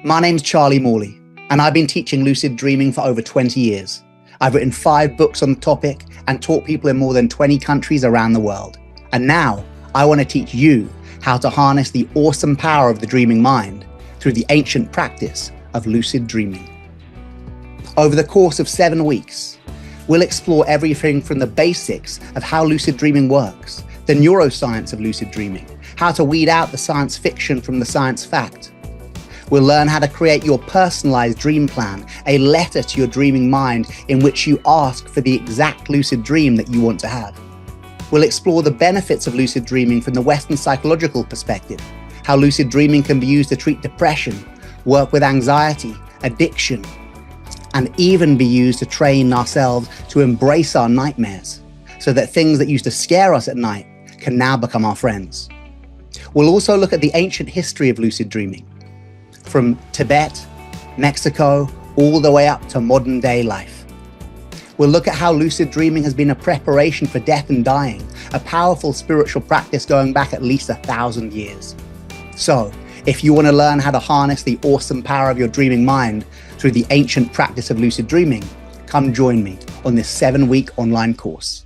My name's Charlie Morley, and I've been teaching lucid dreaming for over 20 years. I've written 5 books on the topic and taught people in more than 20 countries around the world. And now I want to teach you how to harness the awesome power of the dreaming mind through the ancient practice of lucid dreaming. Over the course of 7 weeks, we'll explore everything from the basics of how lucid dreaming works, the neuroscience of lucid dreaming, how to weed out the science fiction from the science fact. We'll learn how to create your personalized dream plan, a letter to your dreaming mind in which you ask for the exact lucid dream that you want to have. We'll explore the benefits of lucid dreaming from the Western psychological perspective, how lucid dreaming can be used to treat depression, work with anxiety, addiction, and even be used to train ourselves to embrace our nightmares so that things that used to scare us at night can now become our friends. We'll also look at the ancient history of lucid dreaming, from Tibet, Mexico, all the way up to modern day life. We'll look at how lucid dreaming has been a preparation for death and dying, a powerful spiritual practice going back at least 1,000 years. So, if you want to learn how to harness the awesome power of your dreaming mind through the ancient practice of lucid dreaming, come join me on this 7-week online course.